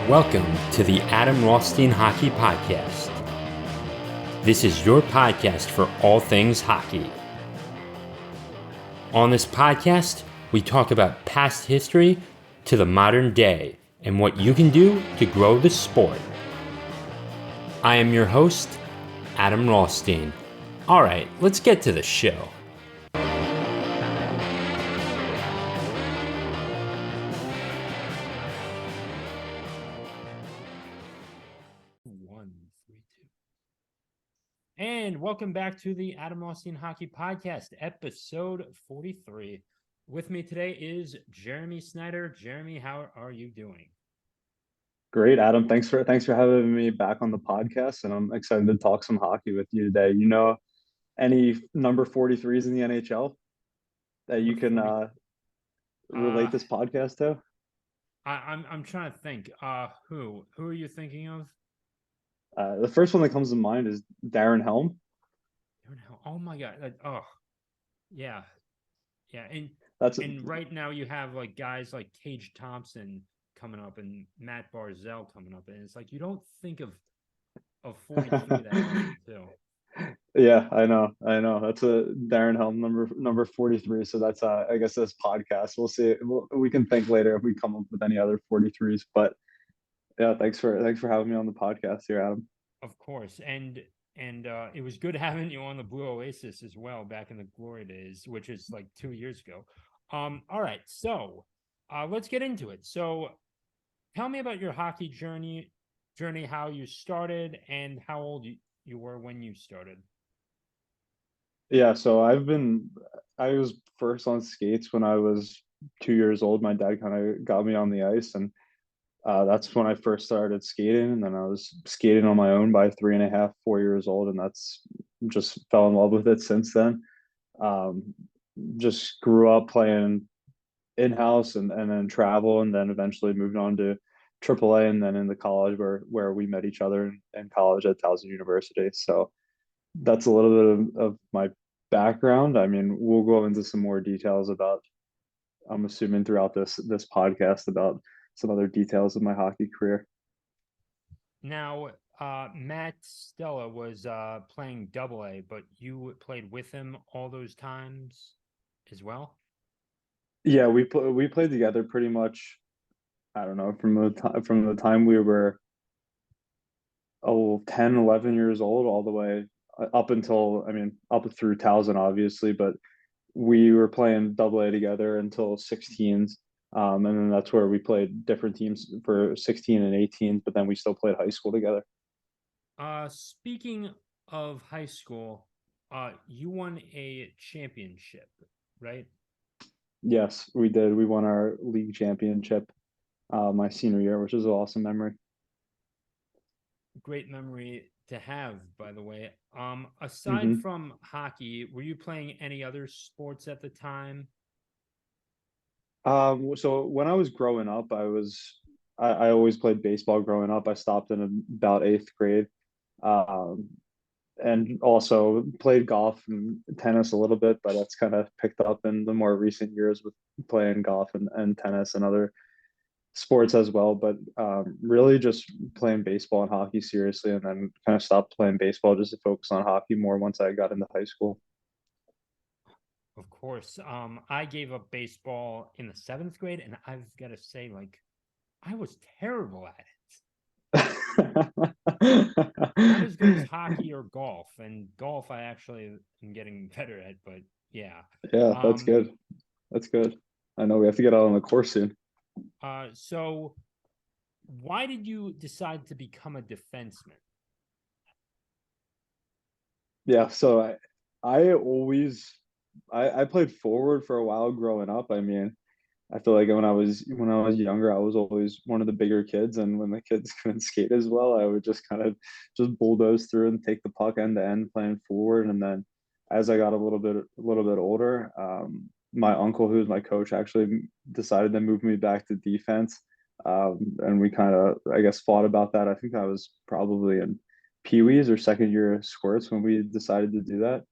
Welcome to the Adam Rothstein Hockey Podcast. This is your podcast for all things hockey. On this podcast, we talk about past history to the modern day and what you can do to grow the sport. I am your host, Adam Rothstein. All right, let's get to the show. And welcome back to the Adam Rothstein Hockey Podcast, episode 43. With me today is Jeremy Snyder. Jeremy, how are you doing? Great, Adam. Thanks for having me back on the podcast, and I'm excited to talk some hockey with you today. You know, any number 43s in the NHL that you can Uh, relate this podcast to? I'm trying to think. Who are you thinking of? The first one that comes to mind is Darren Helm. Oh my God! Yeah, yeah. And That's and right now you have like guys like Tage Thompson coming up and Matt Barzal coming up, and it's like you don't think of 43 that often too. Yeah, I know. That's a Darren Helm number 43. So that's I guess this podcast. We'll see. We can think later if we come up with any other 43s. But yeah, thanks for having me on the podcast here, Adam. Of course, and it was good having you on the Blue Oasis as well back in the glory days, which is like 2 years ago. All right, so let's get into it. So, tell me about your hockey journey, how you started, and how old you were when you started. Yeah, so I was first on skates when I was 2 years old. My dad kind of got me on the ice, and that's when I first started skating. And then I was skating on my own by 3.5, 4 years old, and that's just fell in love with it since then. Um, just grew up playing in-house and then travel, and then eventually moved on to AAA, and then in the college where we met each other in college at Towson University. So that's a little bit of my background. I mean, we'll go into some more details about, I'm assuming throughout this podcast, about some other details of my hockey career. Now, Matt Stella was playing Double A, but you played with him all those times as well. Yeah, we played together pretty much. I don't know, from the time we were 10, 11 years old all the way up until, I mean, up through Towson, obviously, but we were playing double A together until 16s. And then that's where we played different teams for 16 and 18, but then we still played high school together. Speaking of high school, you won a championship, right? Yes, we did. We won our league championship my senior year, which is an awesome memory. Great memory to have, by the way. Aside Hmm. from hockey, were you playing any other sports at the time? So when I was growing up, I always played baseball growing up. I stopped in about eighth grade. Um, and also played golf and tennis a little bit, but that's kind of picked up in the more recent years with playing golf and tennis and other sports as well. But really just playing baseball and hockey seriously, and then kind of stopped playing baseball just to focus on hockey more once I got into high school. Of course. I gave up baseball in the seventh grade, and I've got to say, like, I was terrible at it. Not as good as hockey or golf. And golf, I actually am getting better at, but yeah. Yeah, that's Um, good. That's good. I know we have to get out on the course soon. so why did you decide to become a defenseman? Yeah, so I always I played forward for a while growing up. I mean, I feel like when I was younger, I was always one of the bigger kids, and when the kids couldn't skate as well, I would just kind of just bulldoze through and take the puck end to end, playing forward. And then as I got a little bit older, my uncle, who's my coach, actually decided to move me back to defense. And we kind of, I guess, fought about that. I think I was probably in Pee Wee's or second year squirts when we decided to do that.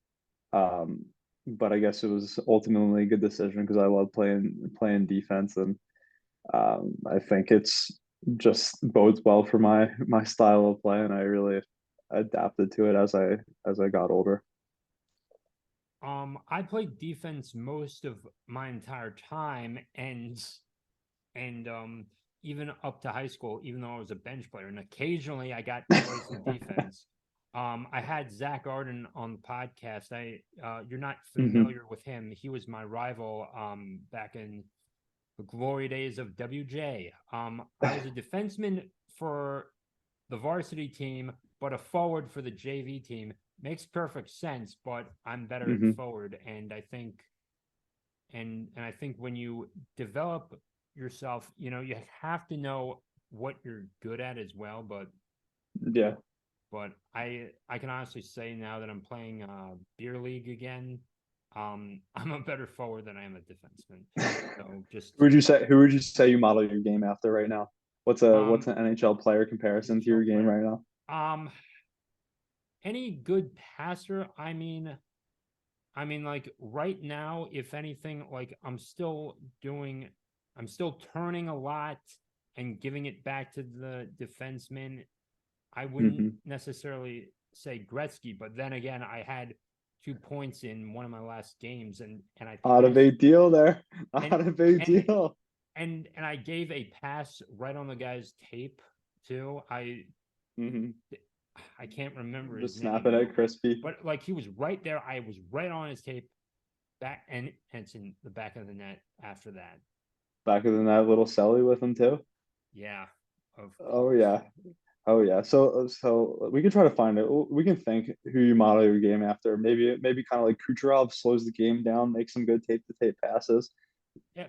Um, but I guess it was ultimately a good decision because I love playing defense, and I think just bodes well for my style of play, and I really adapted to it as I got older. I played defense most of my entire time, and even up to high school, even though I was a bench player, and occasionally I got to play some defense. I had Zach Arden on the podcast. You're not Hmm. familiar with him. He was my rival back in the glory days of WJ. I was a defenseman for the varsity team, but a forward for the JV team. Makes perfect sense, but I'm better at Hmm. forward, and I think when you develop yourself, you have to know what you're good at as well. Yeah. But I can honestly say now that I'm playing beer league again, I'm a better forward than I am a defenseman. So just Who would you say you model your game after right now? What's um an NHL player comparison to your NHL game player. right now? Um any good passer, like right now, if anything, like I'm still turning a lot and giving it back to the defenseman. I wouldn't Hmm. necessarily say Gretzky, but then again, I had 2 points in one of my last games, and I Not a passed big deal there. and Not a big and deal. and I gave a pass right on the guy's tape too. Hmm. I can't remember his Just name, snapping at crispy. but like he was right there. I was right on his tape back, and it's in the back of the net after that. Back in that little celly with him too. Yeah, of Oh course. yeah. Oh yeah. So we can try to find it. We can think who you model your game after. Maybe kind of like Kucherov slows the game down, makes some good tape to tape passes. Yeah,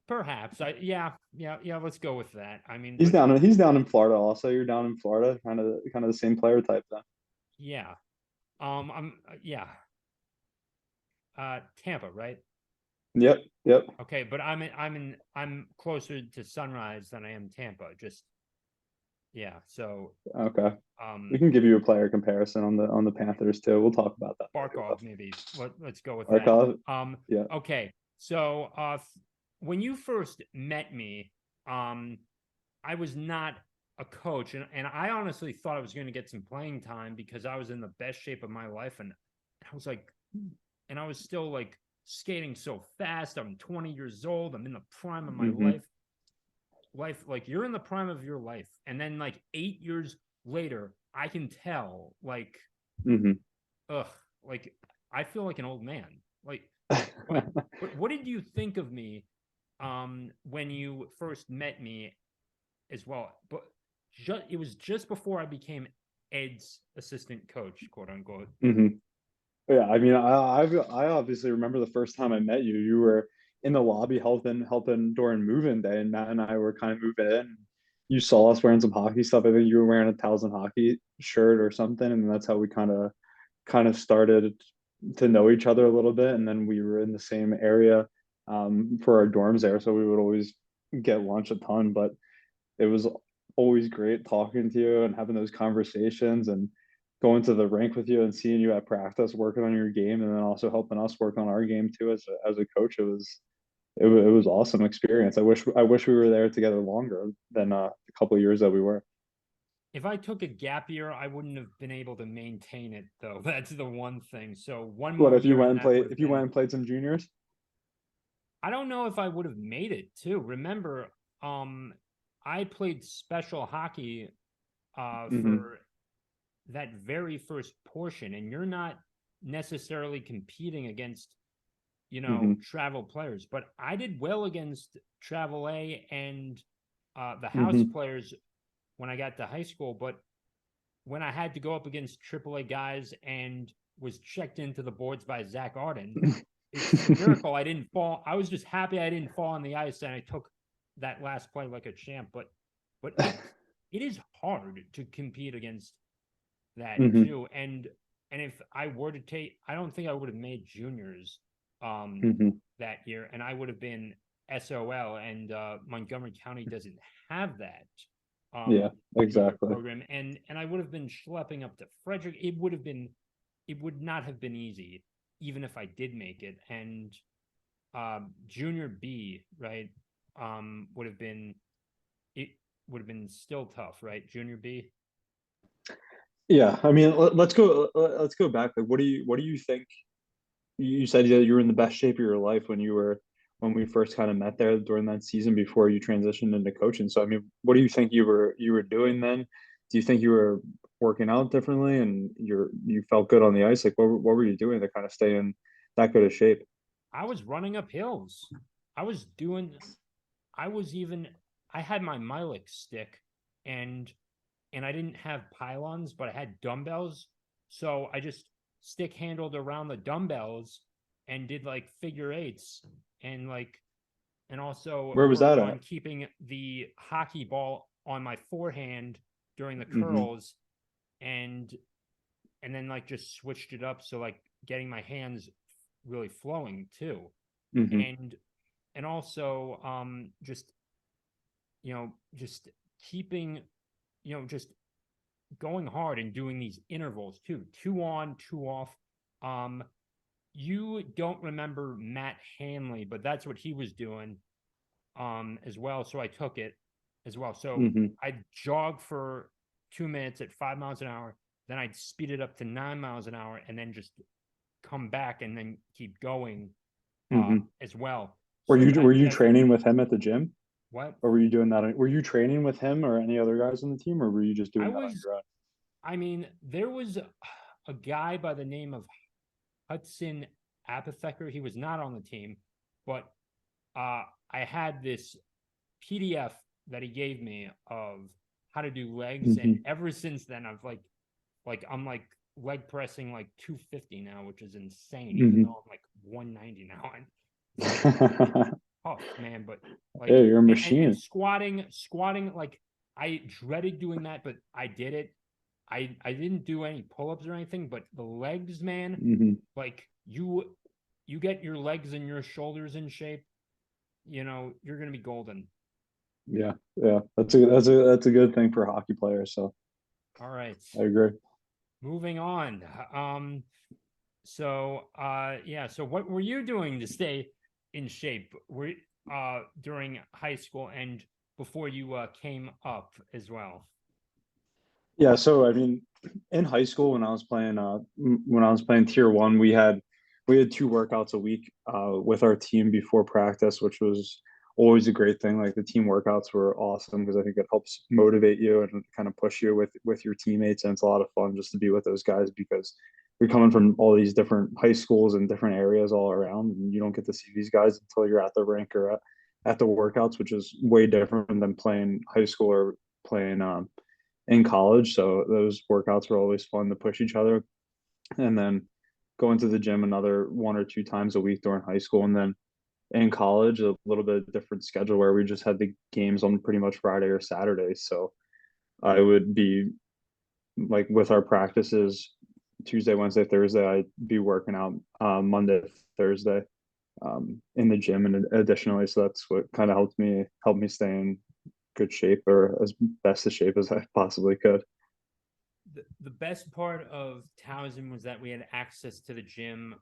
perhaps. Yeah. Let's go with that. I mean, He's but down. He's down in Florida. Also, you're down in Florida. Kind of the same player type then. yeah. I'm yeah. Tampa, right? Yep. Yep. Okay, but I'm closer to Sunrise than I am Tampa. Just yeah. So Okay. We um, can give you a player comparison on the Panthers too. We'll talk about that later Barkov maybe. Let's go with though. that. Barkov. Um, Yeah. okay. So when you first met me, um, I was not a coach, and I honestly thought I was going to get some playing time because I was in the best shape of my life, and I was like, and I was still like skating so fast. I'm 20 years old. I'm in the prime of my Hmm. life. Like you're in the prime of your life, and then like 8 years later, I can tell like, Hmm. ugh, like I feel like an old man. Like, but what did you think of me when you first met me as well? But it was just before I became Ed's assistant coach, quote unquote. Hmm. Yeah, I mean, I obviously remember the first time I met you. You were in the lobby helping during move-in day, and Matt and I were kind of moving in. You saw us wearing some hockey stuff. I think you were wearing a Towson hockey shirt or something, and that's how we kind of started to know each other a little bit. And then we were in the same area for our dorms there, so we would always get lunch a ton. But it was always great talking to you and having those conversations and going to the rink with you and seeing you at practice working on your game and then also helping us work on our game too as a coach. It was awesome experience. I wish we were there together longer than a couple of years that we were. If I took a gap year, I wouldn't have been able to maintain it though. That's the one thing. So one What more if you year went and and that would played have if you went been and played some juniors? I don't know if I would have made it too. Remember, um I played special hockey Hmm. for that very first portion, and you're not necessarily competing against Hmm. travel players, but I did well against travel A and the house Hmm. players when I got to high school. But when I had to go up against AAA guys and was checked into the boards by Zach Arden, it's a miracle I didn't fall. I was just happy I didn't fall on the ice and I took that last play like a champ. But it is hard to compete against that Hmm. too. And if I were to take, I don't think I would have made juniors um Hmm. that year, and I would have been SOL. And Montgomery County doesn't have that Yeah, junior exactly. program, and I would have been schlepping up to Frederick. It would not have been easy, even if I did make it. And junior B, right, would have been it would have been still tough, right? Junior B. Yeah, I mean, let's go back. Like, what do you think? You said that you were in the best shape of your life when we first kind of met there during that season before you transitioned into coaching. So, I mean, what do you think you were doing then? Do you think you were working out differently and you felt good on the ice? Like, what were you doing to kind of stay in that good of shape? I was running up hills. I was doing. I was even. I had my Milex stick, and I didn't have pylons, but I had dumbbells. So I just stick handled around the dumbbells and did like figure eights and also Where was worked that on at? keeping the hockey ball on my forehand during the Hmm. curls and then like just switched it up so like getting my hands really flowing too. Hmm. And also just just keeping just going hard and doing these intervals too, two on, two off. Um, you don't remember Matt Hanley, but that's what he was doing as well. So I took it as well. So Hmm. I'd jog for 2 minutes at 5 miles an hour, then I'd speed it up to 9 miles an hour, and then just come back and then keep going Hmm. as well. So Were that you definitely training with him at the gym? what Or were you doing that? Were you training with him or any other guys on the team, or were you just I doing that on was. your own? I mean, there was a guy by the name of Hudson Apotheker. He was not on the team, but I had this PDF that he gave me of how to do legs, and Hmm. ever since then, I've I'm like leg pressing like 250 now, which is insane, even Hmm. though I'm like 190 now. And it's like tough, man. But Yeah, like, you're a and machine. squatting, like I dreaded doing that, but I did it. I didn't do any pull-ups or anything, but the legs, man, Hmm. like you get your legs and your shoulders in shape, you're gonna be golden. Yeah, yeah. That's a good thing for hockey players. So All right, I agree. moving on. Yeah, so what were you doing to stay in shape? Were during high school and before you came up as well? Yeah, so I mean, in high school when I was playing tier one, we had two workouts a week with our team before practice, which was always a great thing. Like the team workouts were awesome because I think it helps motivate you and kind of push you with your teammates, and it's a lot of fun just to be with those guys because you're coming from all these different high schools and different areas all around, and you don't get to see these guys until you're at the rink or at the workouts, which is way different than playing high school or playing in college. So those workouts were always fun to push each other. And then going to the gym another one or two times a week during high school. And then in college, a little bit different schedule where we just had the games on pretty much Friday or Saturday. So I would be like with our practices Tuesday, Wednesday, Thursday, I'd be working out Monday, Thursday in the gym and additionally. So that's what kind of helped me stay in good shape or as best a shape as I possibly could. The best part of Towson was that we had access to the gym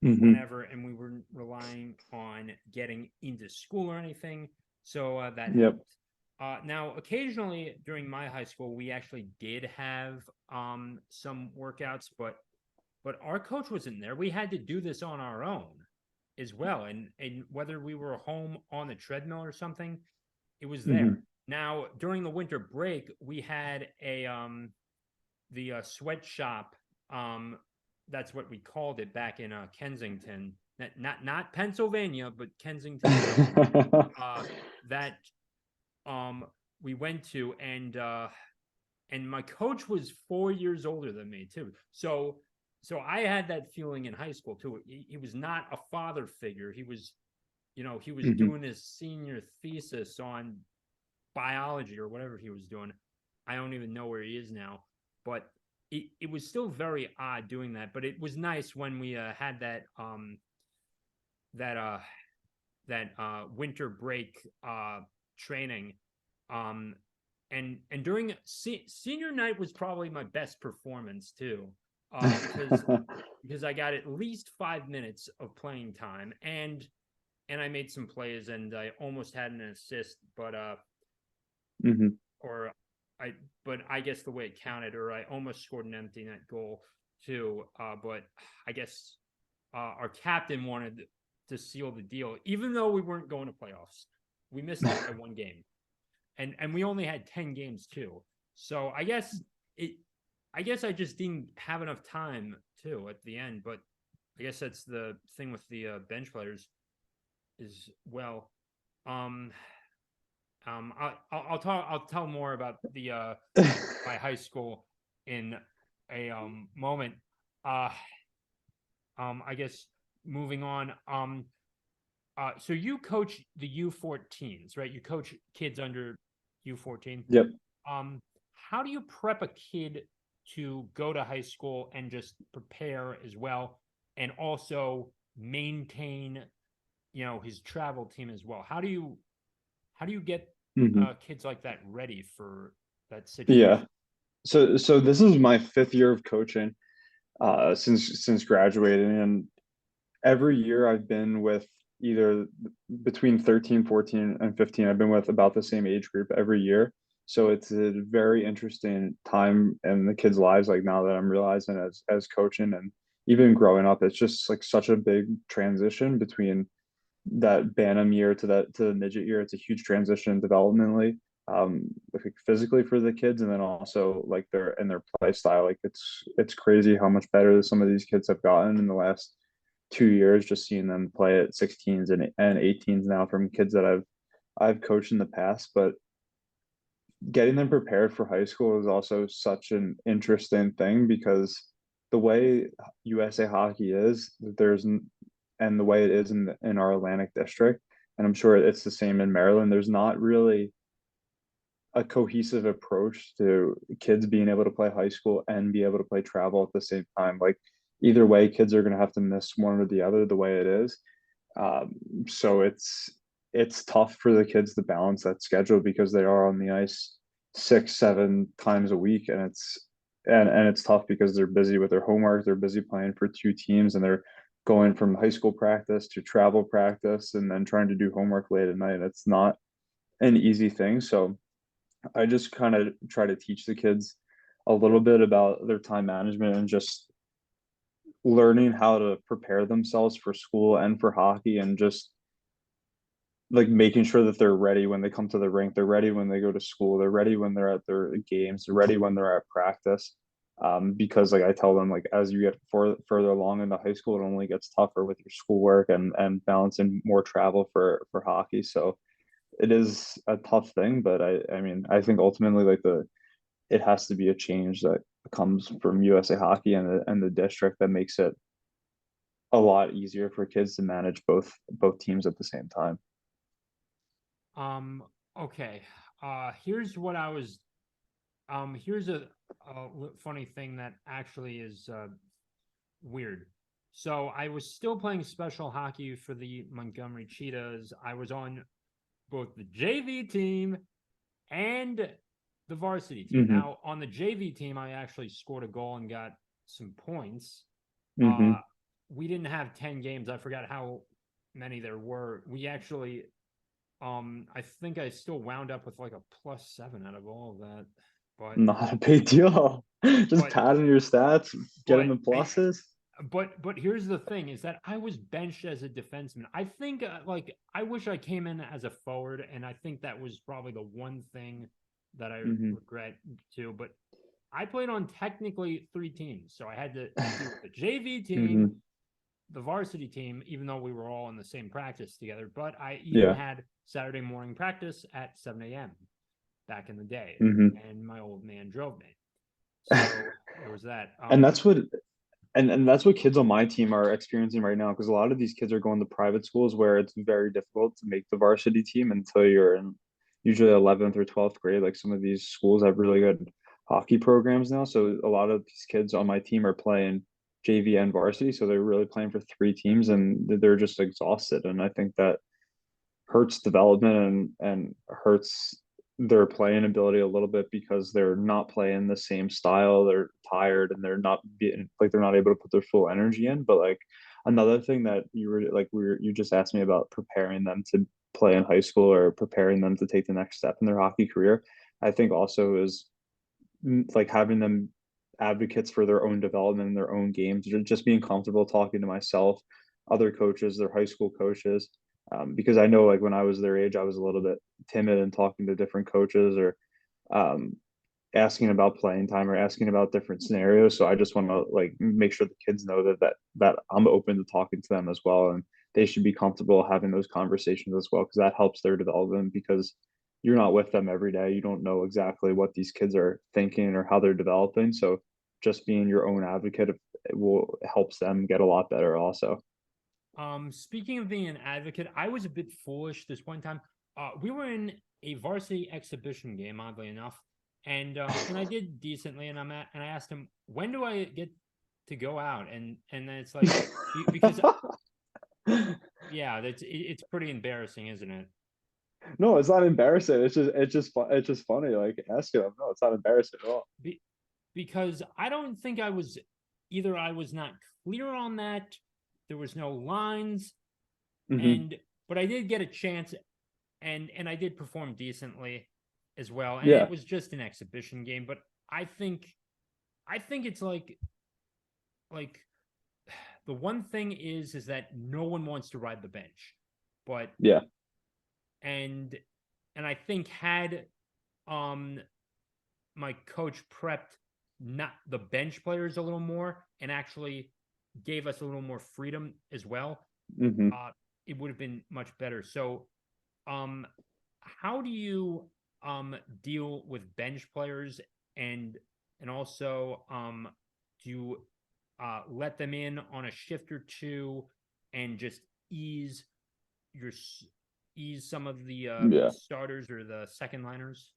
Hmm. whenever, and we weren't relying on getting into school or anything. So that Yep. helped. Now, occasionally during my high school, we actually did have some workouts, but our coach wasn't there. We had to do this on our own as well, and whether we were home on the treadmill or something, it was there. Hmm. Now, during the winter break, we had a the sweatshop. That's what we called it back in Kensington, not Pennsylvania, but Kensington, New York. Uh, that we went to, and my coach was 4 years older than me too. So I had that feeling in high school too. He was not a father figure. He was, he was Hmm. doing his senior thesis on biology or whatever he was doing. I don't even know where he is now, but it was still very odd doing that. But it was nice when we had that uh, winter break training, um, and during senior night was probably my best performance too, because I got at least 5 minutes of playing time, and I made some plays and I almost had an assist, but Hmm. or I, but I guess the way it counted, or I almost scored an empty net goal too. But I guess our captain wanted to seal the deal, even though we weren't going to playoffs. We missed it by one game, and we only had 10 games too. So it, I guess I just didn't have enough time too at the end. But I guess that's the thing with the bench players is well. Um, I'll talk. I'll tell more about the my high school in a moment. Uh, I guess moving on. So you coach the U14s, right? You coach kids under U14. Yep. How do you prep a kid to go to high school and just prepare as well, and also maintain, his travel team as well? How do you get Hmm. kids like that ready for that Yeah. situation? So this is my fifth year of coaching, since graduating, and every year I've been with either between 13, 14, and 15. I've been with about the same age group every year. So it's a very interesting time in the kids' lives, like now that I'm realizing as coaching and even growing up, it's just like such a big transition between that Bantam year to the midget year. It's a huge transition developmentally, like physically for the kids, and then also like their play style. Like it's crazy how much better some of these kids have gotten in the last 2 years. Just seeing them play at 16s and 18s now from kids that I've coached in the past, but getting them prepared for high school is also such an interesting thing because the way USA hockey is, and the way it is in our Atlantic district, and I'm sure it's the same in Maryland, there's not really a cohesive approach to kids being able to play high school and be able to play travel at the same time. Like either way, kids are going to have to miss one or the other the way it is. Um, so it's tough for the kids to balance that schedule because they are on the ice 6, 7 times a week, and it's tough because they're busy with their homework, they're busy playing for two teams, and they're going from high school practice to travel practice and then trying to do homework late at night. It's not an easy thing. So I just kind of try to teach the kids a little bit about their time management and just learning how to prepare themselves for school and for hockey, and just like making sure that they're ready when they come to the rink, they're ready when they go to school, they're ready when they're at their games, they're ready when they're at practice. Because like I tell them, like as you get further along into high school, it only gets tougher with your schoolwork and balancing more travel for hockey. So it is a tough thing, but I mean I think ultimately like the it has to be a change that comes from USA Hockey and the district that makes it a lot easier for kids to manage both teams at the same time. Um, okay. Here's what I was. Here's a funny thing that actually is weird. So I was still playing special hockey for the Montgomery Cheetahs. I was on both the JV team and the varsity team. Hmm. Now, on the JV team, I actually scored a goal and got some points. Uh, Hmm. we didn't have 10 games. I forgot how many there were. We actually, I think I still wound up with like a +7 out of all of that. But, Not a big deal. Just but, padding your stats, getting but the pluses. but here's the thing is that I was benched as a defenseman. I think like I wish I came in as a forward, and I think that was probably the one thing that I Hmm. regret too. But I played on technically three teams, so I had to do the JV team, Hmm. the varsity team, even though we were all in the same practice together. But I even Yeah. had Saturday morning practice at 7 a.m. back in the day, Hmm. and my old man drove me. So there was that. And that's what and that's what kids on my team are experiencing right now, because a lot of these kids are going to private schools where it's very difficult to make the varsity team until you're in usually 11th or 12th grade. Like some of these schools have really good hockey programs now, so a lot of these kids on my team are playing JV and varsity, so they're really playing for three teams and they're just exhausted. And I think that hurts development and hurts their playing ability a little bit because they're not playing the same style. They're tired and they're not being like they're not able to put their full energy in. But like another thing that you were like you just asked me about preparing them play in high school or preparing them to take the next step in their hockey career. I think also is like having them advocates for their own development in their own games, just being comfortable talking to myself, other coaches, their high school coaches. Because I know like when I was their age, I was a little bit timid in talking to different coaches or um, asking about playing time or asking about different scenarios. So I just want to like make sure the kids know that I'm open to talking to them as well, and they should be comfortable having those conversations as well because that helps their development. Because you're not with them every day, you don't know exactly what these kids are thinking or how they're developing. So just being your own advocate will helps them get a lot better also. Speaking of being an advocate, I was a bit foolish this one time. We were in a varsity exhibition game, oddly enough, and I did decently. And I asked him, when do I get to go out? And then it's like because yeah, it's pretty embarrassing, isn't it? No, it's not embarrassing. It's just funny. Like asking them. No, it's not embarrassing at all. Be, because I don't think I was not clear on that. There was no lines, Hmm. and but I did get a chance, and I did perform decently as well. And it Yeah, was just an exhibition game, but I think I think it's like the one thing is that no one wants to ride the bench, but yeah, and and I think had um my coach prepped not the bench players a little more and actually gave us a little more freedom as well, hmm, uh, it would have been much better. So, um, how do you deal with bench players and also do you let them in on a shift or two and just ease your ease some of the yeah. starters or the second liners?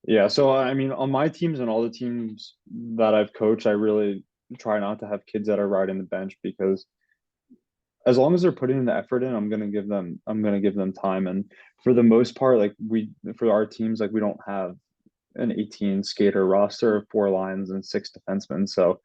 Yeah, so I mean, on my teams and all the teams that I've coached, I really try not to have kids that are riding the bench because as long as they're putting the effort in, I'm gonna give them time. And for the most part, like for our teams, like we don't have an 18 skater roster of 4 lines and 6 defensemen. So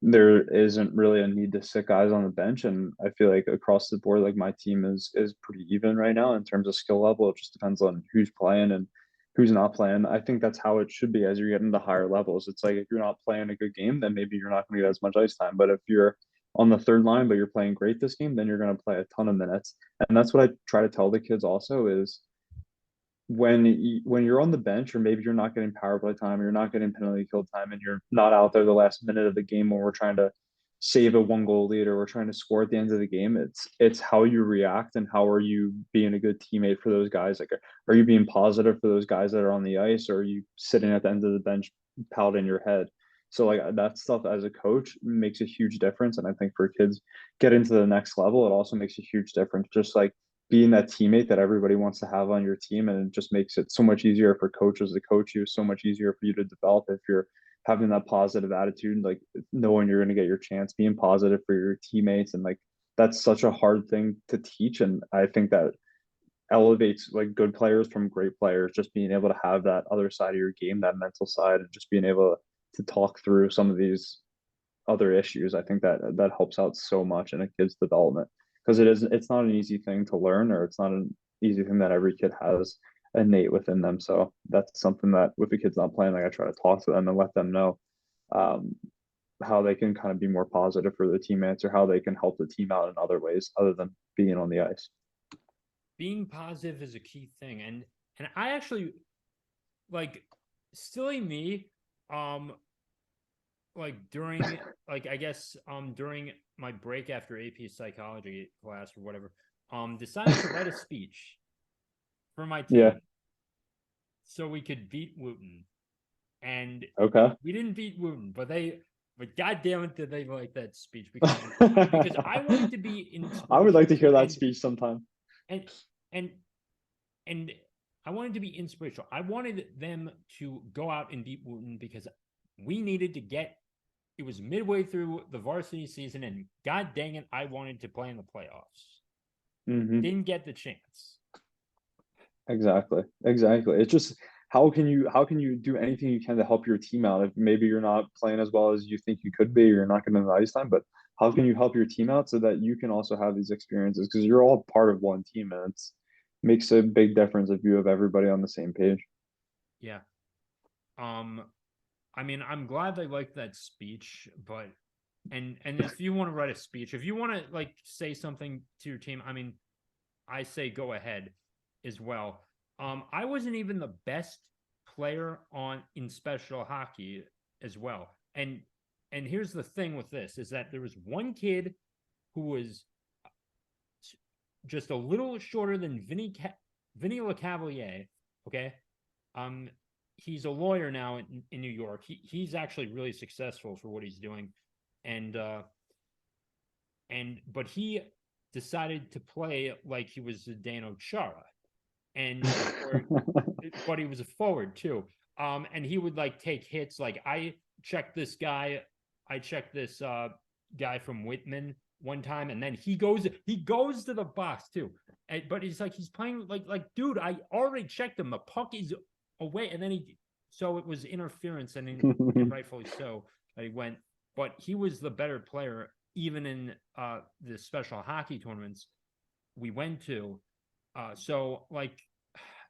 there isn't really a need to sit guys on the bench. And I feel like across the board, like my team is pretty even right now in terms of skill level. It just depends on who's playing and who's not playing. I think that's how it should be as you're getting to higher levels. It's like if you're not playing a good game, then maybe you're not going to get as much ice time. But if you're on the third line, but you're playing great this game, then you're going to play a ton of minutes. And that's what I try to tell the kids also is when you're on the bench or maybe you're not getting power play time, you're not getting penalty kill time, and you're not out there the last minute of the game when we're trying to save a 1 goal lead or we're trying to score at the end of the game. It's how you react and how are you being a good teammate for those guys. Like, are you being positive for those guys that are on the ice, or are you sitting at the end of the bench pouting your head? So like that stuff as a coach makes a huge difference, and I think for kids get into the next level, it also makes a huge difference. Just like being that teammate that everybody wants to have on your team, and it just makes it so much easier for coaches to coach you, so much easier for you to develop if you're having that positive attitude, like knowing you're going to get your chance, being positive for your teammates. And like that's such a hard thing to teach, and I think that elevates like good players from great players, just being able to have that other side of your game, that mental side, and just being able to talk through some of these other issues. I think that helps out so much in a kid's development because it's not an easy thing to learn, or it's not an easy thing that every kid has innate within them. So that's something that with the kids not playing, like I try to talk to them and let them know um, how they can kind of be more positive for their teammates or how they can help the team out in other ways other than being on the ice. Being positive is a key thing, and I actually like silly me, um, like during like I guess during my break after AP psychology class or whatever, decided to write a speech for my Yeah. team so we could beat Wooten. And Okay. we didn't beat Wooten, but god damn it did they like that speech because I wanted to be I would like to inspirational hear that speech sometime. and and and I wanted to be inspirational. I wanted them to go out and beat Wooten because we needed to get it was midway through the varsity season, and god dang it, I wanted to play in the playoffs. Hmm. Didn't get the chance. Exactly. Exactly. It's just how can you do anything you can to help your team out if maybe you're not playing as well as you think you could be, you're not getting the ice time, but how can you help your team out so that you can also have these experiences because you're all part of one team and it's makes a big difference if you have everybody on the same page. Yeah. Um, I mean, I'm glad they liked that speech, but and if you want to write a speech, if you want to like say something to your team, I mean, I say go ahead as well. I wasn't even the best player on in special hockey as well. And here's the thing with this is that there was one kid who was just a little shorter than Vinny LeCavalier. Okay. Um, he's a lawyer now in New York. He's actually really successful for what he's doing. And but he decided to play like he was Zdeno Chara. And or but he was a forward too. And he would like take hits. Like I checked this guy from Whitman one time, and then he goes to the box too. But he's like he's playing like dude, I already checked him. The puck is away, and then so it was interference, and rightfully so that he went. But he was the better player, even in the special hockey tournaments we went to. So like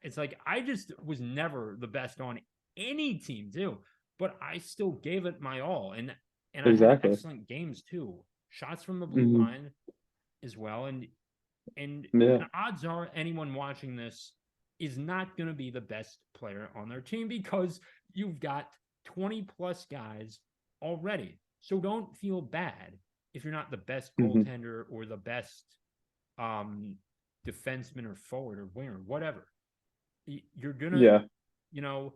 it's like I just was never the best on any team too, but I still gave it my all, and I had Exactly. excellent games too. Shots from the blue Hmm. line as well, and Yeah, and odds are anyone watching this is not going to be the best player on their team because you've got 20 plus guys already. So don't feel bad if you're not the best hmm, goaltender or the best um defenseman or forward or winger, whatever. You're gonna, yeah, you know,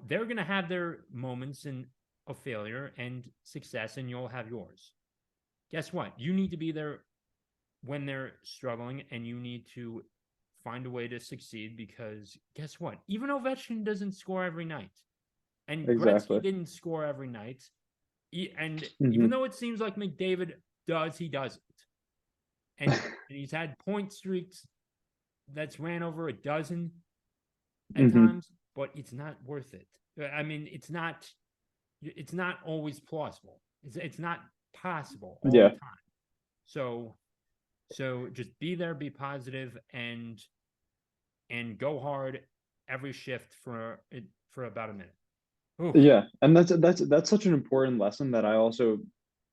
they're gonna have their moments in of failure and success, and you'll have yours. Guess what? You need to be there when they're struggling, and you need to find a way to succeed because guess what? Even Ovechkin doesn't score every night, and Gretzky exactly. didn't score every night. And even Hmm. though it seems like McDavid does, he doesn't. And he's had point streaks that's ran over a dozen at Hmm. times, but it's not worth it. I mean, it's not always plausible. It's not possible all the Yeah, time. So just be there, be positive, and go hard every shift for about a minute. Oof. yeah, and that's such an important lesson that I also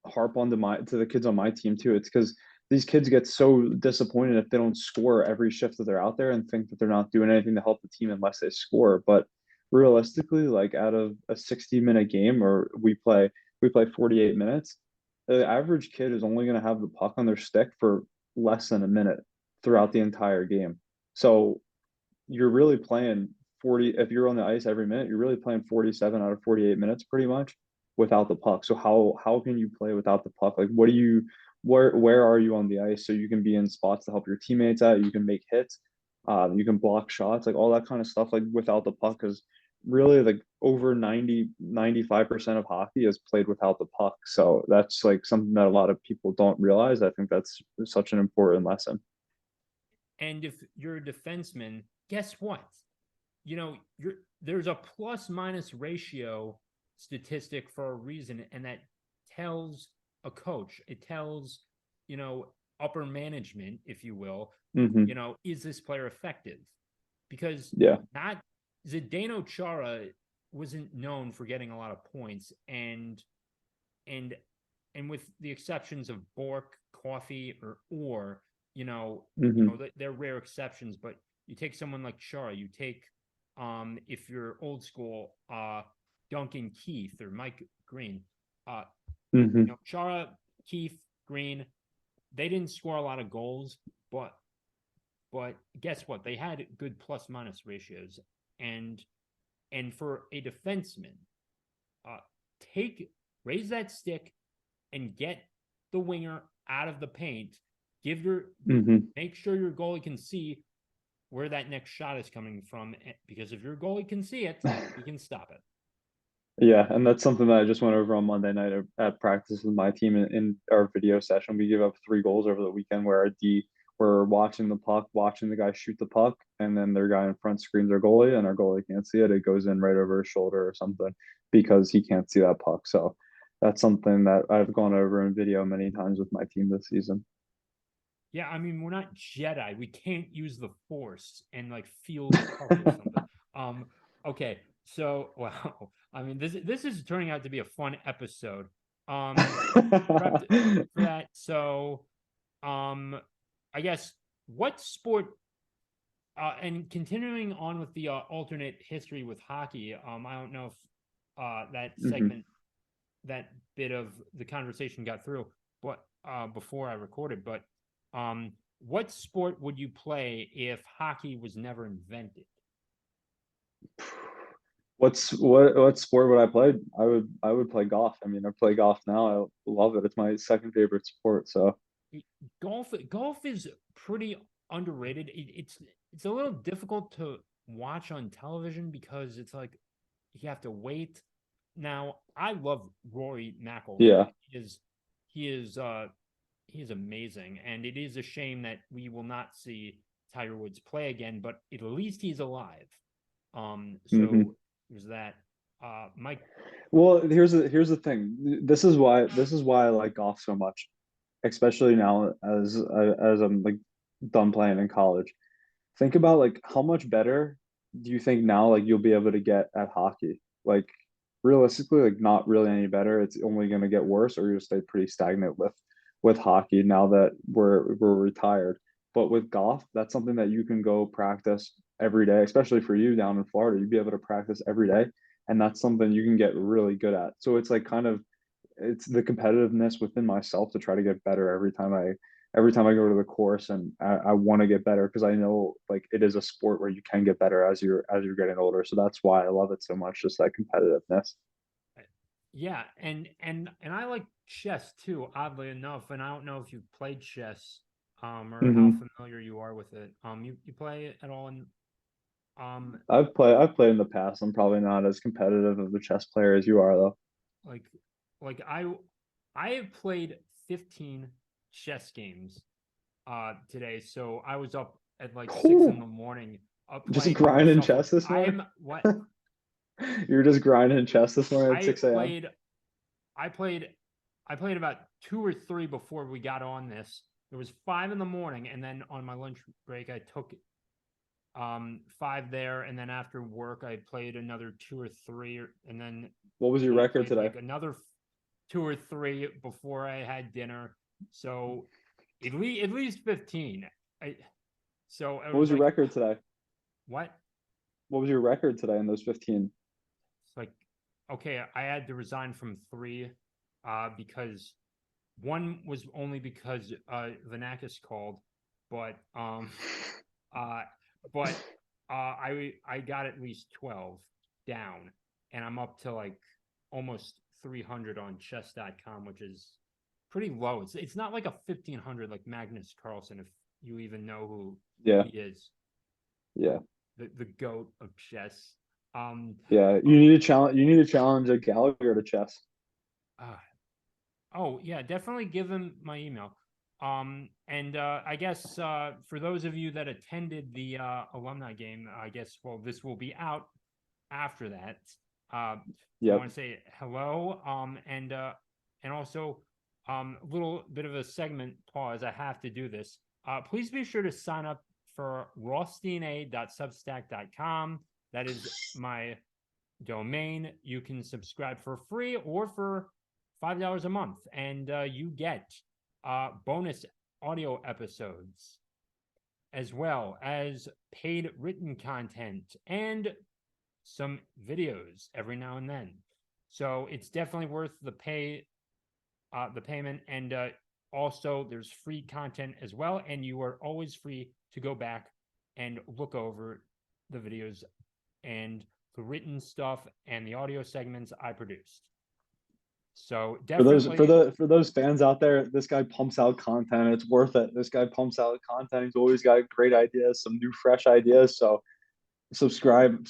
harp on to the kids on my team too. It's because these kids get so disappointed if they don't score every shift that they're out there and think that they're not doing anything to help the team unless they score. But realistically, like out of a 60-minute game, or we play 48 minutes, the average kid is only going to have the puck on their stick for less than a minute throughout the entire game. So you're really playing 40 if you're on the ice every minute, you're really playing 47 out of 48 minutes pretty much without the puck. So how can you play without the puck? Like what do you where are you on the ice so you can be in spots to help your teammates out, you can make hits, you can block shots, like all that kind of stuff like without the puck is really like over 90-95% of hockey is played without the puck. So that's like something that a lot of people don't realize. I think that's such an important lesson. And if you're a defenseman, guess what? There's a plus minus ratio statistic for a reason, and that tells a coach, it tells, upper management, if you will, Hmm. is this player effective? Because Yeah. not Zdeno Chara wasn't known for getting a lot of points, and and with the exceptions of Bork, Coffee, or Hmm. they're rare exceptions, but you take someone like Chara, you take if you're old school, Duncan Keith or Mike Green, uh, Hmm. Chara, Keith, Green, they didn't score a lot of goals, but guess what? They had good plus minus ratios, and for a defenseman, uh, take raise that stick and get the winger out of the paint. Hmm. Make sure your goalie can see where that next shot is coming from, because if your goalie can see it, he can stop it. Yeah, and that's something that I just went over on Monday night at practice with my team in our video session. We give up 3 goals over the weekend where our D we're watching the puck, watching the guy shoot the puck, and then their guy in front screens our goalie, and our goalie can't see it. It goes in right over his shoulder or something because he can't see that puck. So that's something that I've gone over in video many times with my team this season. Yeah, I mean, we're not Jedi. We can't use the Force and like feel the puck or something. Um, okay, so wow. I mean, this is turning out to be a fun episode. Prepped for that. So, I guess what sport and continuing on with the alternate history with hockey, I don't know if that Mhm. segment, that bit of the conversation got through, but before I recorded, but what sport would you play if hockey was never invented? What sport would I play? I would play golf. I mean, I play golf now. I love it. It's my second favorite sport. So Golf is pretty underrated. It's a little difficult to watch on television because it's like you have to wait. Now, I love Rory McIlroy. yeah, He is amazing, and it is a shame that we will not see Tiger Woods play again, but at least he's alive. hmm. So there's that. Mike, Well, here's the thing. This is why I like golf so much, especially now as I'm like done playing in college. Think about like how much better do you think now like you'll be able to get at hockey? Like realistically, like not really any better. It's only going to get worse, or you'll stay pretty stagnant with hockey now that we're retired. But with golf, that's something that you can go practice every day, especially for you down in Florida. You'd be able to practice every day, and that's something you can get really good at. So it's like kind of it's the competitiveness within myself to try to get better every time I go to the course, and I want to get better because I know like it is a sport where you can get better as you're getting older. So that's why I love it so much, just that competitiveness. yeah, and I like chess too, oddly enough. And I don't know if you've played chess, or how Hmm. familiar you are with it. You play it at all in um I've played in the past. I'm probably not as competitive of a chess player as you are though. like I have played 15 chess games today. So I was up at like 6 in Whew. the morning, Just playing more grinding stuff. Like chess this morning. I'm what You're just grinding chess this morning at I 6 a.m. played I played I played about 2 or 3 before we got on this. It was 5 in the morning, and then on my lunch break I took 5 there, and then after work I played another 2 or 3, and What was your then I record played today? like another 2 or 3 before I had dinner. So at least 15. I so I What was was your like, record today? what? What was your record today in those 15? It's like, okay, I had to resign from 3 because one was only because Vanakis called, but uh but I got at least 12 down, and I'm up to like almost 300 on chess.com, which is pretty low. It's not like a 1500 like Magnus Carlsen, if you even know who Yeah, he is, yeah. the goat of chess. Um Yeah, you need to challenge a Gallagher to chess. uh, Oh, yeah, definitely give him my email. And I guess for those of you that attended the alumni game, I guess, well, this will be out after that. I Yep. want to say hello, and also a little bit of a segment pause. I have to do this. Please be sure to sign up for rossdna.substack.com. That is my domain. You can subscribe for free or for $5 a month, and you get bonus audio episodes as well as paid written content and some videos every now and then. So it's definitely worth the payment, and also there's free content as well, and you are always free to go back and look over the videos and the written stuff and the audio segments I produced. So For those for definitely, the for those fans out there, this guy pumps out content. It's worth it. This guy pumps out content. He's always got great ideas, some new fresh ideas. So subscribe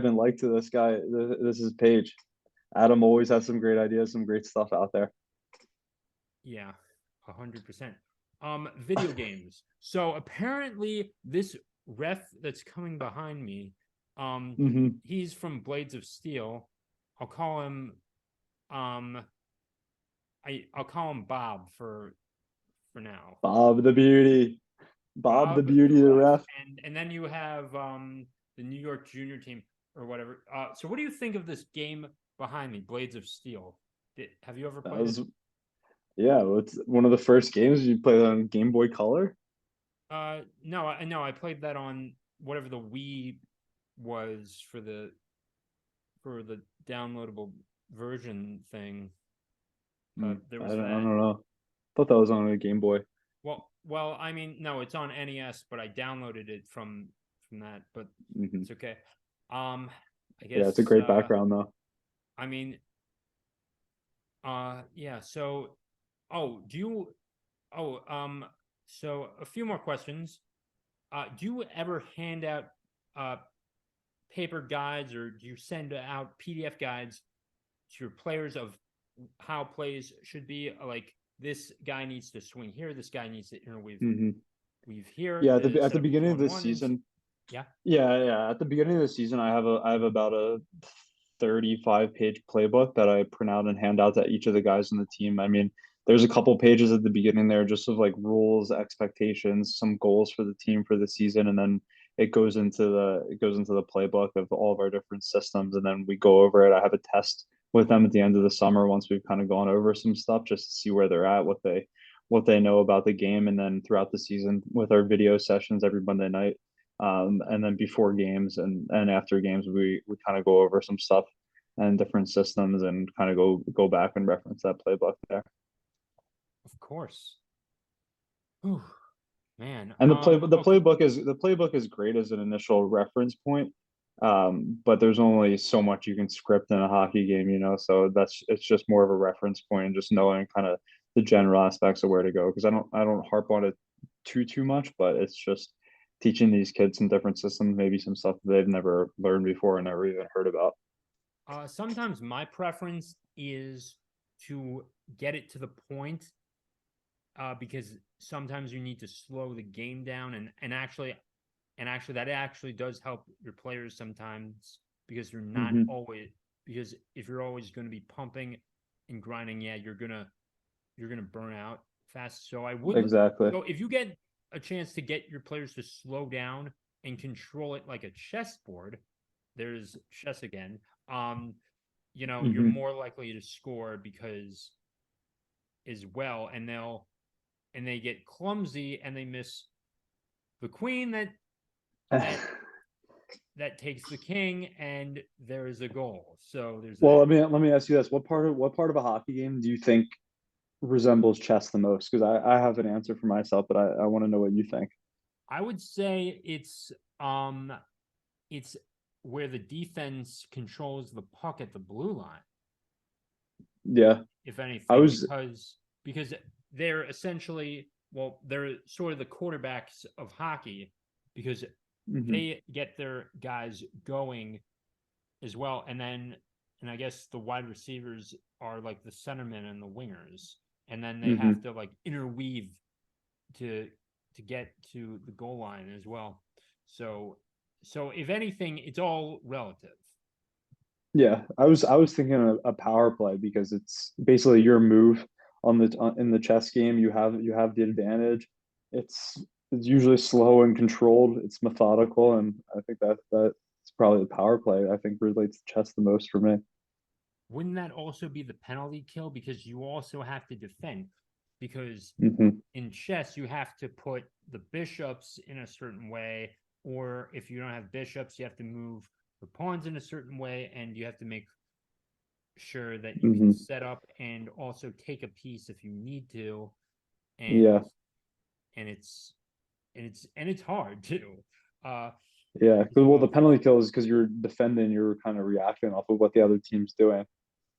and like to this guy. This is his page. Adam always has some great ideas, some great stuff out there. yeah, 100%. Video games. So apparently this ref that's coming behind me, Hmm. he's from Blades of Steel. I'll call him um I'll call him Bob for now. Bob the Beauty. Bob the Bob the Beauty, the ref. ref. And then you have the New York junior team or whatever. So what do you think of this game behind me, Blades of Steel? Have you ever That played it? was, yeah, it's one of the first games you played on Game Boy Color. No, I played that on whatever the Wii was for the downloadable version thing. There I was don't, I that. don't know. Thought that was on a Game Boy. Well, I mean, no, it's on NES, but I downloaded it from that, but Hmm. it's okay. Um, I Yeah, it's a guess great background though. I mean, yeah, so oh, do you oh, so a few more questions. Do you ever hand out uh paper guides or do you send out PDF guides to your players of how plays should be? Like this guy needs to swing here, this guy needs to interweave Hmm. weave here Yeah, to at set the up a beginning two of on the one and season, yeah. yeah. At the beginning of the season, I have about a 35-page playbook that I print out and hand out to each of the guys on the team. I mean, there's a couple pages at the beginning there just of like rules, expectations, some goals for the team for the season, and then it goes into the playbook of all of our different systems, and then we go over it. I have a test with them at the end of the summer once we've kind of gone over some stuff just to see where they're at, what they know about the game, and then throughout the season with our video sessions every Monday night. And then before games and after games, we kind of go over some stuff and different systems and kind of go back and reference that playbook there. Of course. Whew, man. And Okay. the playbook is great as an initial reference point. But there's only so much you can script in a hockey game, you know. So that's it's just more of a reference point and just knowing kind of the general aspects of where to go. Because I don't harp on it too much, but it's just teaching these kids some different systems, maybe some stuff that they've never learned before and never even heard about. Sometimes my preference is to get it to the point, because sometimes you need to slow the game down and actually that actually does help your players sometimes because you're not Hmm. always because if you're always going to be pumping and grinding, yeah, you're gonna burn out fast. So I would Exactly. so if you get a chance to get your players to slow down and control it like a chessboard, there's chess again. Um, you're Hmm. more likely to score because as well, and they get clumsy and they miss the queen that that takes the king, and there is a goal. So there's Well, that. let me ask you this: what part of a hockey game do you think resembles chess the most? Because I have an answer for myself, but I want to know what you think. I would say um it's where the defense controls the puck at the blue line, Yeah, if I anything, was. because they're essentially, well, they're sort of the quarterbacks of hockey because Mhm. they get their guys going as well, and I guess the wide receivers are like the centermen and the wingers, and then they have Hmm. to like interweave to to get to the goal line as well. So so if anything, it's all relative. Yeah, I was thinking a power play because it's basically your move on in the chess game. You have the advantage. It's usually slow and controlled. It's methodical, and I think that's probably the power play. I think relates to chess the most for me. Wouldn't that also be the penalty kill because you also have to defend? Because Hmm. in chess, you have to put the bishops in a certain way, or if you don't have bishops, you have to move the pawns in a certain way, and you have to make sure that you can Hmm. set up and also take a piece if you need to, and Yeah, and it's and it's hard too, uh, yeah. as Well, the well. penalty kill is because you're defending. You're kind of reacting off of what the other team's doing.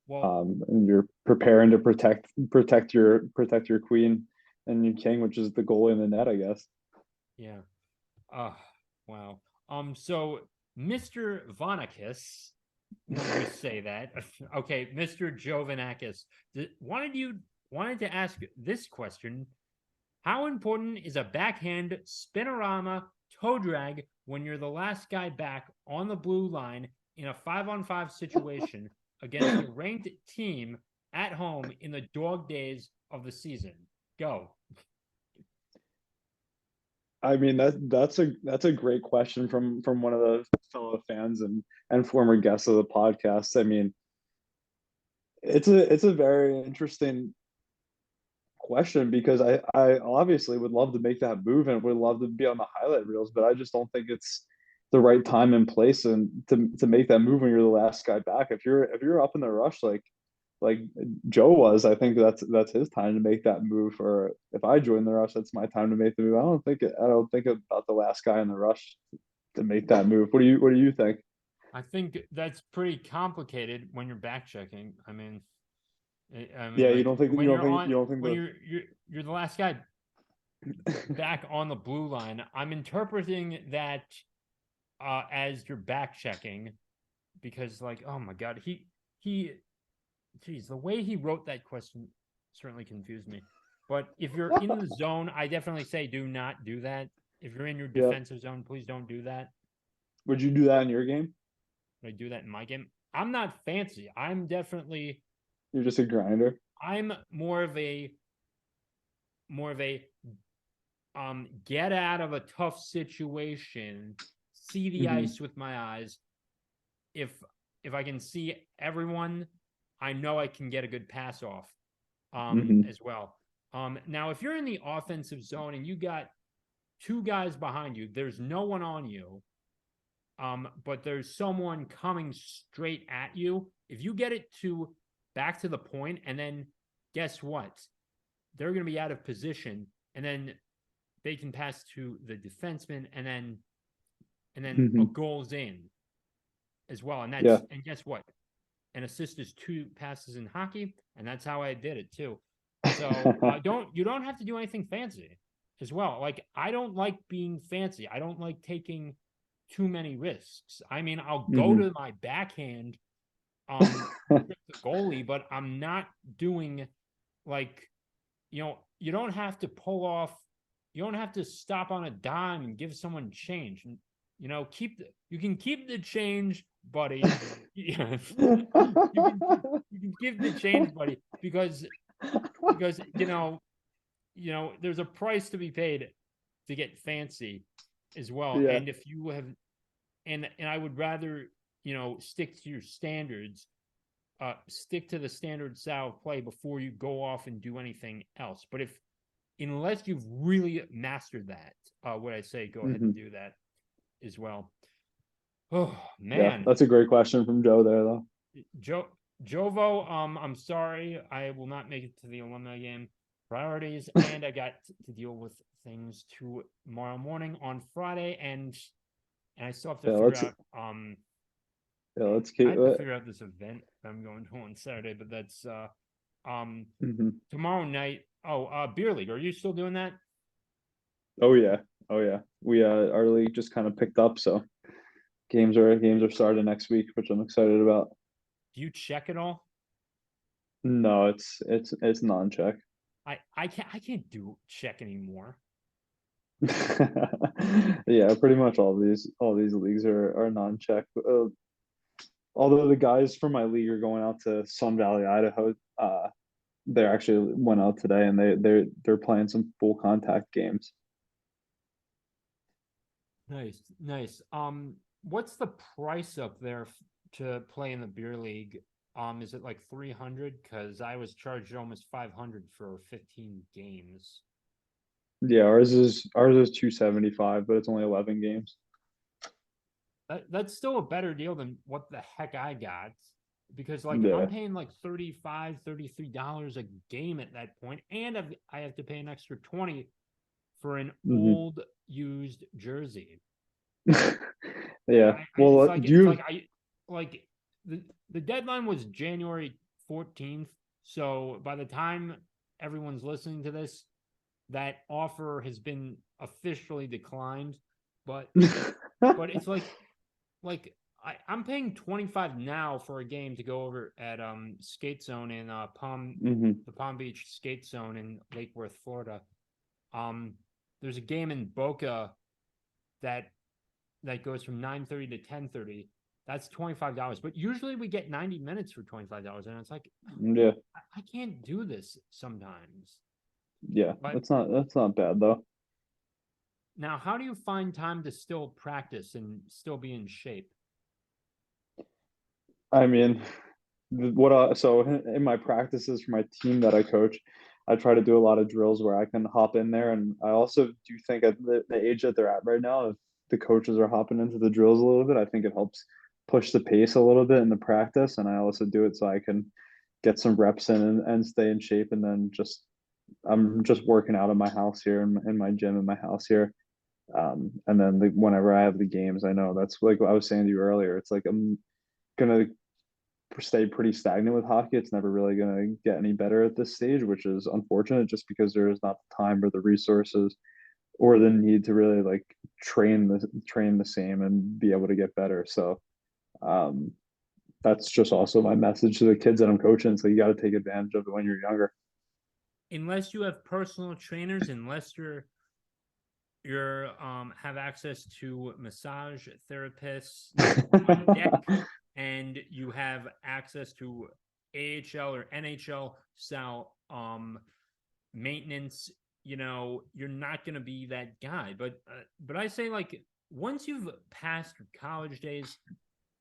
Well, And you're preparing to protect your queen and your king, which is the goal in the net, I guess. yeah. Uh, wow. So Mr. Vonakis, when we say that, okay, Mr. Jovanakis, wanted to ask this question. How important is a backhand spinorama toe drag when you're the last guy back on the blue line in a 5-on-5 situation against a ranked team at home in the dog days of the season? Go. I mean that's a great question from one of the fellow fans and former guests of the podcast. I mean, it's a very interesting question because I obviously would love to make that move and would love to be on the highlight reels, but I just don't think it's the right time and place and to make that move when you're the last guy back. If you're up in the rush like Joe was, I think that's his time to make that move. Or if I join the rush, that's my time to make the move. I don't think about the last guy in the rush to make that move. What do you think? I think that's pretty complicated when you're back checking. I mean, Yeah, you like don't think you when don't you're think on you don't think when the you're the last guy back on the blue line. I'm interpreting that as you're back checking because, like, oh my god, he, geez, the way he wrote that question certainly confused me. But if you're in the zone, I definitely say do not do that. If you're in your yeah. defensive zone, please don't do that. Would you do that in your game? Would I do that in my game? I'm not fancy. You're just a grinder. I'm more of a get out of a tough situation, see the Hmm. ice with my eyes. If if I can see everyone, I know I can get a good pass off Hmm. as well. Now if you're in the offensive zone and you got two guys behind you, there's no one on you, but there's someone coming straight at you. If you get it to back to the point, and then guess what? They're going to be out of position, and then they can pass to the defenseman, and then a Hmm. goal's in as well. And Yeah. guess what? An assist is two passes in hockey, and that's how I did it too. So you don't have to do anything fancy as well. Like I don't like being fancy. I don't like taking too many risks. I mean, I'll go Hmm. to my backhand, the goalie, but I'm not doing like you don't have to pull off. You don't have to stop on a dime and give someone change. And you can keep the change, buddy. Yeah, you can give the change, buddy, because there's a price to be paid to get fancy as well. Yeah. And if you have and I would rather stick to your standards, stick to the standard style of play before you go off and do anything else. But if unless you've really mastered that, would I say go ahead and Hmm. do that as well. Oh Yeah. man, That's a great question from Joe there, though. Joe Jovo, I'm sorry, I will not make it to the alumni game. Priorities, and I got to deal with things tomorrow morning on Friday, and I still have to Yeah. figure Let's out yeah. Let's I keep have to it. figure out this event I'm going to on Saturday, but that's um Hmm. tomorrow night. Oh, beer league. Are you still doing that? Oh yeah. Oh yeah. We our league just kind of picked up, so games are starting next week, which I'm excited about. Do you check it all? No, it's non-check. I can't do check anymore. Yeah, pretty much all these leagues are non-check. Although the guys from my league are going out to Sun Valley, Idaho. They actually went out today and they're playing some full contact games. Nice, nice. What's the price up there to play in the beer league? Is it like 300? Because I was charged almost 500 for 15 games. Yeah, ours is 275, but it's only 11 games. That's still a better deal than what the heck I got. Because like I'm Yeah. paying like $33 a game at that point, and I have to pay an extra 20 for an Hmm. old used jersey. Yeah. It's Well, like do you? like the deadline was January 14th. So by the time everyone's listening to this, that offer has been officially declined. But it's I'm paying 25 now for a game to go over at Skate Zone in Hmm. the Palm Beach Skate Zone in Lake Worth, Florida. There's a game in Boca that goes from 9:30 to 10:30. That's $25. But usually we get 90 minutes for $25. And it's like, Yeah, I can't do this sometimes. yeah, But that's not bad though. now, how do you find time to still practice and still be in shape? I mean, so in my practices for my team that I coach, I try to do a lot of drills where I can hop in there, and I also do think at the age that they're at right now, if the coaches are hopping into the drills a little bit, I think it helps push the pace a little bit in the practice, and I also do it so I can get some reps in and stay in shape, and then just I'm just working out in my house here in my gym in my house here. And then whenever I have the games, I know that's like what I was saying to you earlier. It's like I'm gonna stay pretty stagnant with hockey. It's never really going to get any better at this stage, which is unfortunate just because there is not the time or the resources or the need to really like train the same and be able to get better. So um, that's just also my message to the kids that I'm coaching. So you got to take advantage of it when you're younger. Unless you have personal trainers, unless you're have access to massage therapists on deck, and you have access to AHL or NHL style maintenance, you're not going to be that guy. But I say, like, once you've passed college days,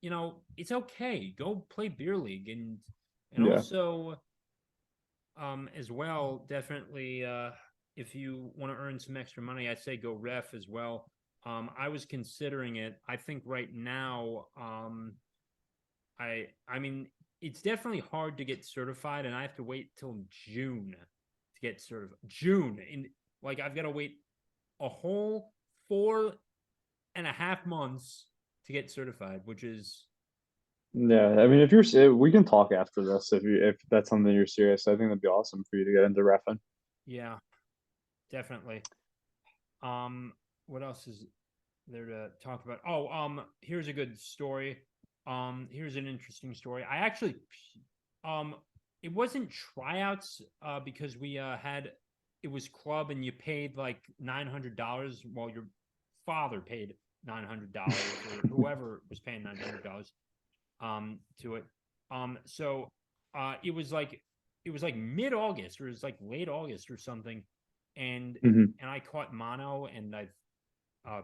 it's okay. Go play beer league, and Yeah. also as well, definitely if you want to earn some extra money, I'd say go ref as well. I was considering it. I think right now, I mean, it's definitely hard to get certified, and I have to wait till June to get certified. June, in like I've got to wait a whole 4.5 months to get certified, which is Yeah, I mean, if we can talk after this if that's something you're serious. I think that'd be awesome for you to get into refing. yeah, definitely. Um, what else is there to talk about? Oh, here's a good story. Here's an interesting story. I actually, um, it wasn't tryouts, because we had it was club and you paid like $900. Well, your father paid $900 or whoever was paying $900 to it. So it was like mid-August, or it was like late August or something, and Mhm. I caught mono, and I uh,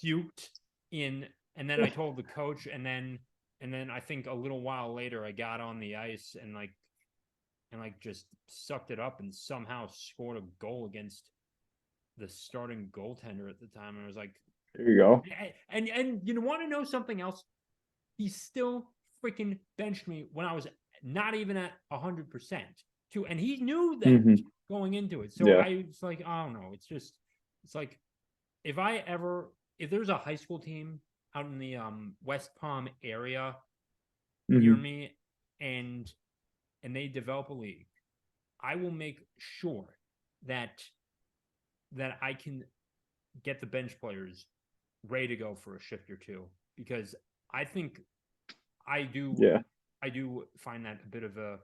puked in, and then I told the coach, and then I think a little while later I got on the ice and just sucked it up and somehow scored a goal against the starting goaltender at the time. And I was like, There you go. and you want to know something else? He still freaking benched me when I was not even at 100% too, and he knew that Hmm. going into it. So Yeah. I was like, I don't know. It's like if there's a high school team out in the West Palm area near Hmm. me, and they develop a league, I will make sure that I can get the bench players ready to go for a shift or two, because I think I do Yeah. I do find that a bit of a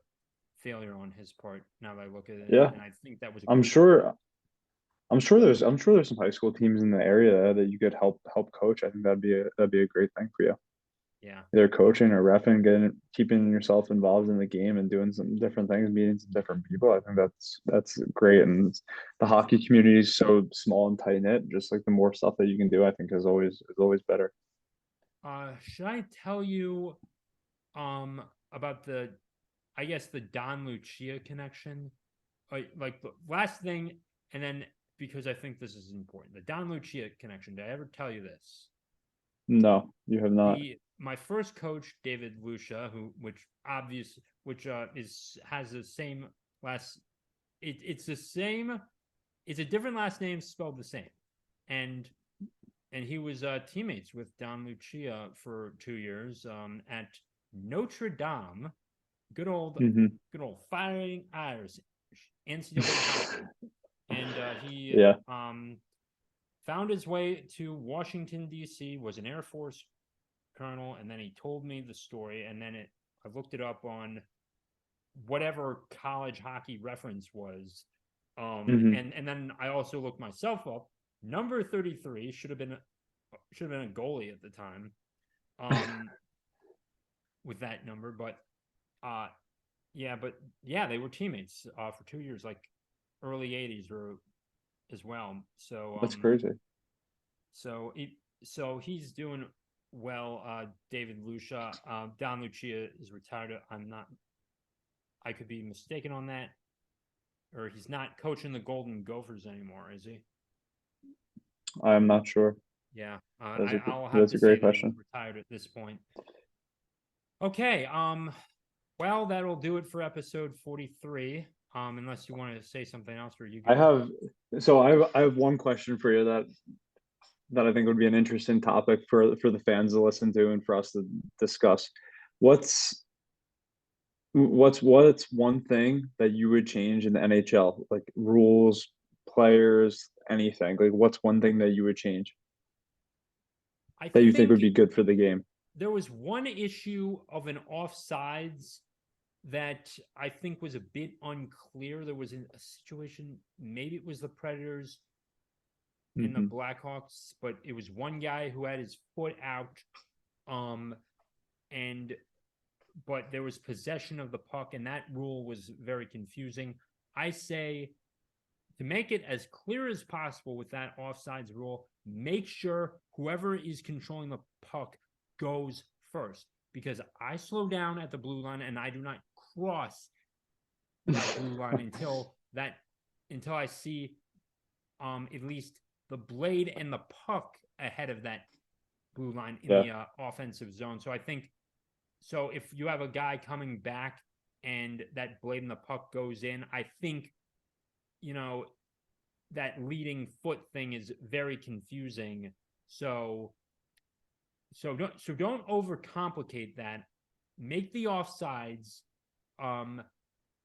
failure on his part now that I look at it, Yeah. and I think that was a I'm great. sure I'm sure there's some high school teams in the area that you could help coach. I think that'd be a great thing for you. Yeah. Either coaching or refing, keeping yourself involved in the game and doing some different things, meeting some different people. I think that's great. And the hockey community is so small and tight knit. Just like the more stuff that you can do, I think is always better. Should I tell you about the, I guess, the Don Lucia connection? Like the last thing, and then, because I think this is important, the Don Lucia connection. Did I ever tell you this? No, you have not. The My first coach, David Lucia, which is has the same last. It's the same. It's a different last name spelled the same, and he was teammates with Don Lucia for 2 years at Notre Dame. Good old, Hmm. good old Fighting Irish, NCAA hockey, and he Yeah. found his way to Washington D.C. Was an Air Force colonel, and then he told me the story, and then I looked it up on whatever college hockey reference was, Mhm. And then I also looked myself up. Number 33 should have been a goalie at the time. Um, with that number, but uh, yeah, they were teammates for 2 years, like early '80s or as well. So That's crazy. so he's doing well. David Lucia, Don Lucia is retired. I could be mistaken on that, or he's not coaching the Golden Gophers anymore, is he? I'm not sure. Yeah, That's I'll have that's to a say great that he's question. retired at this point. Okay, well, that'll do it for episode 43. Unless you want to say something else, or you I good? have I have one question for you that I think would be an interesting topic for the fans to listen to and for us to discuss. What's what's one thing that you would change in the NHL? Like rules, players, anything. Like what's one thing that you would change I that you think would think be good for the game? there was one issue of an offsides that I think was a bit unclear. There was a situation, maybe it was the Predators and the Hmm. Blackhawks, but it was one guy who had his foot out, um, and but there was possession of the puck, and that rule was very confusing. I say to make it as clear as possible with that offsides rule, make sure whoever is controlling the puck goes first. Because I slow down at the blue line and I do not cross that blue line until I see at least the blade and the puck ahead of that blue line in Yeah. the offensive zone. So I think so if you have a guy coming back and that blade and the puck goes in, I think you know that leading foot thing is very confusing. So don't overcomplicate that. Make the offsides um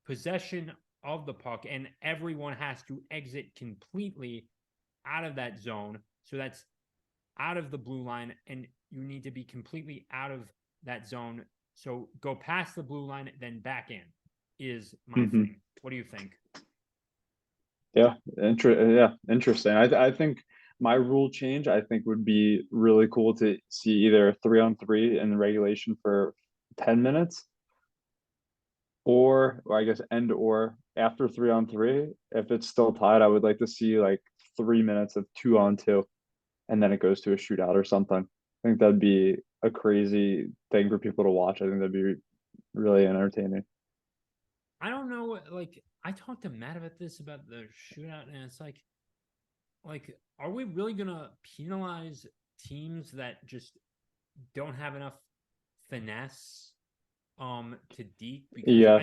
possession of the puck, and everyone has to exit completely out of that zone. So that's out of the blue line, and you need to be completely out of that zone. So go past the blue line, then back in is my Hmm. thing. What do you think? Yeah. Interesting. I think my rule change I think would be really cool to see either 3-on-3 in the regulation for 10 minutes or I guess or after 3-on-3, if it's still tied, I would like to see like 3 minutes of 2-on-2, and then it goes to a shootout or something. I think that'd be a crazy thing for people to watch. I think that'd be really entertaining. I don't know. Like I talked to Matt about this about the shootout, and it's like, are we really gonna penalize teams that just don't have enough finesse to deke? Because Yeah.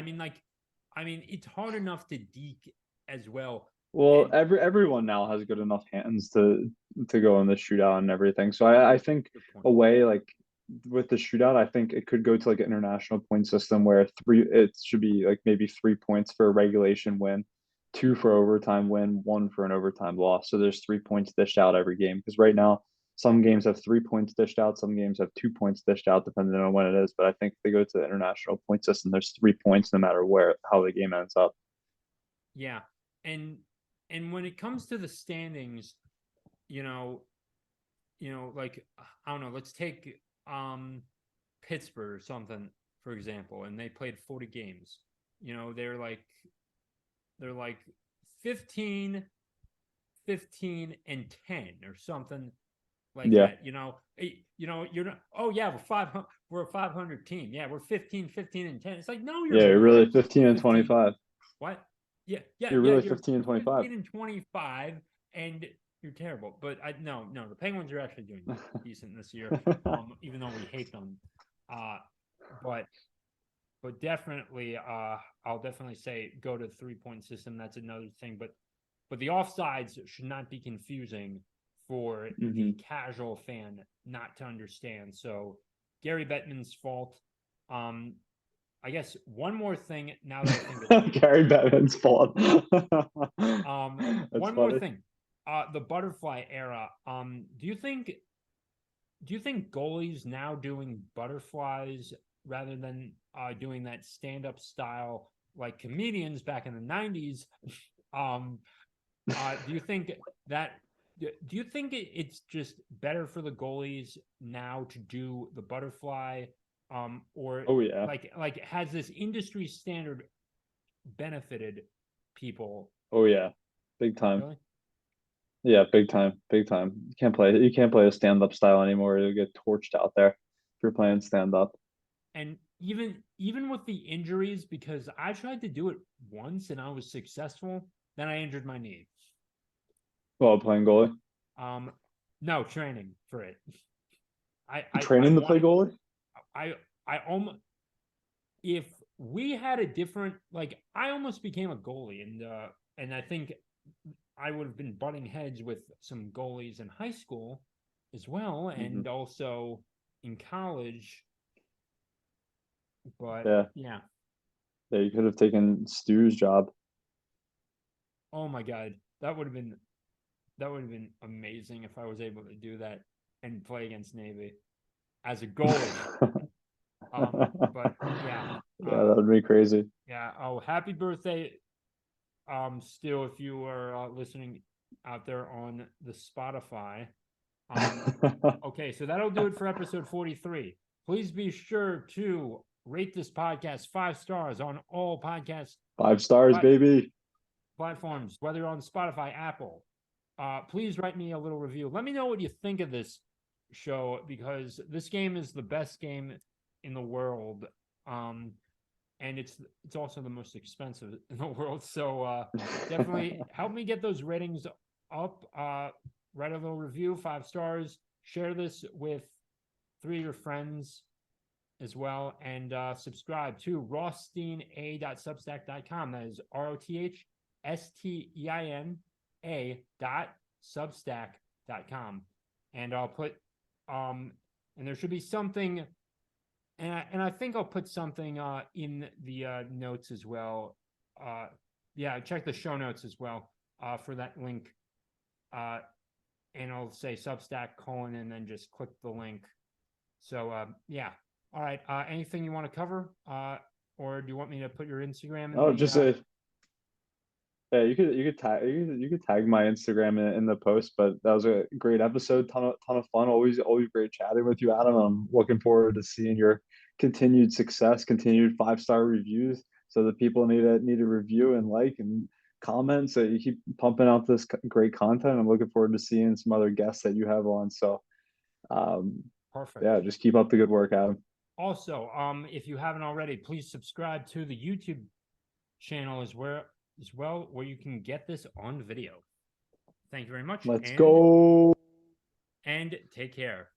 I mean it's hard enough to deke as well. Well, And everyone now has good enough hands to go in the shootout and everything. So I think good point. a way like with the shootout, I think it could go to like an international point system where it should be like maybe 3 points for a regulation win, two for overtime win, one for an overtime loss. So there's 3 points dished out every game. Because right now some games have 3 points dished out, some games have 2 points dished out, depending on when it is. But I think if they go to the international point system, there's 3 points no matter where how the game ends up. Yeah, and when it comes to the standings, you know, like I don't know. Let's take Pittsburgh or something for example, and they played 40 games. They're like 15, 15 and 10 or something like Yeah. that. You're not, oh yeah, we're a 500 team. Yeah, we're 15, 15 and 10. It's like, no, you're Yeah, you're not. really 15 You're and 15. 25. What? Yeah, You're yeah, really you're 15 and you're 25. 15 and 25 and you're terrible. But no, the Penguins are actually doing decent this year. Even though we hate them. Uh but definitely I'll definitely say go to 3 point system. That's another thing. But the offsides should not be confusing for the Hmm. casual fan not to understand. So Gary Bettman's fault. Um, I guess one more thing now that I think of it. Gary Bettman's fault. That's One more funny. thing. The butterfly era. Do you think goalies now doing butterflies rather than doing that stand-up style like comedians back in the 90s? Do you think that do you think it's just better for the goalies now to do the butterfly, or Oh yeah. like has this industry standard benefited people? Oh yeah. Big time. Really? Yeah, big time. Big time. You can't play a stand-up style anymore. You'll get torched out there if you're playing stand-up. And even with the injuries, because I tried to do it once and I was successful, then I injured my knee. Well, playing goalie. Um, no training for it. I Training to play wanted goalie? I almost, if we had a different, like, I almost became a goalie, and I think I would have been butting heads with some goalies in high school as well, Hmm. and also in college. But Yeah. yeah, Yeah, you could have taken Stu's job. oh my god, that would have been amazing if I was able to do that and play against Navy as a goalie. But yeah, Yeah, that would be crazy. yeah. Oh, happy birthday, still, if you are listening out there on the Spotify. Um, okay, so that'll do it for episode 43. Please be sure to rate this podcast 5 stars on all podcast 5 stars, plat- baby. platforms, whether on Spotify, Apple. Please write me a little review. Let me know what you think of this show, because this game is the best game in the world. And it's also the most expensive in the world. So definitely help me get those ratings up. Write a little review, 5 stars. Share this with 3 of your friends as well, and subscribe to rothsteina.substack.com. That is rothsteina.substack.com. And I'll put and there should be something, and I think I'll put something in the notes as well. Yeah, check the show notes as well for that link. And I'll say Substack : and then just click the link. So yeah. All right. Anything you want to cover? Or do you want me to put your Instagram in Oh, the just yeah, you could tag my Instagram in the post, but that was a great episode, ton of fun. Always great chatting with you, Adam. I'm looking forward to seeing your continued success, continued 5 star reviews. So the people need to review and like and comment. So you keep pumping out this great content. I'm looking forward to seeing some other guests that you have on. So um, perfect. yeah, just keep up the good work, Adam. Also, if you haven't already, please subscribe to the YouTube channel as well, where you can get this on video. Thank you very much, Let's go. and take care.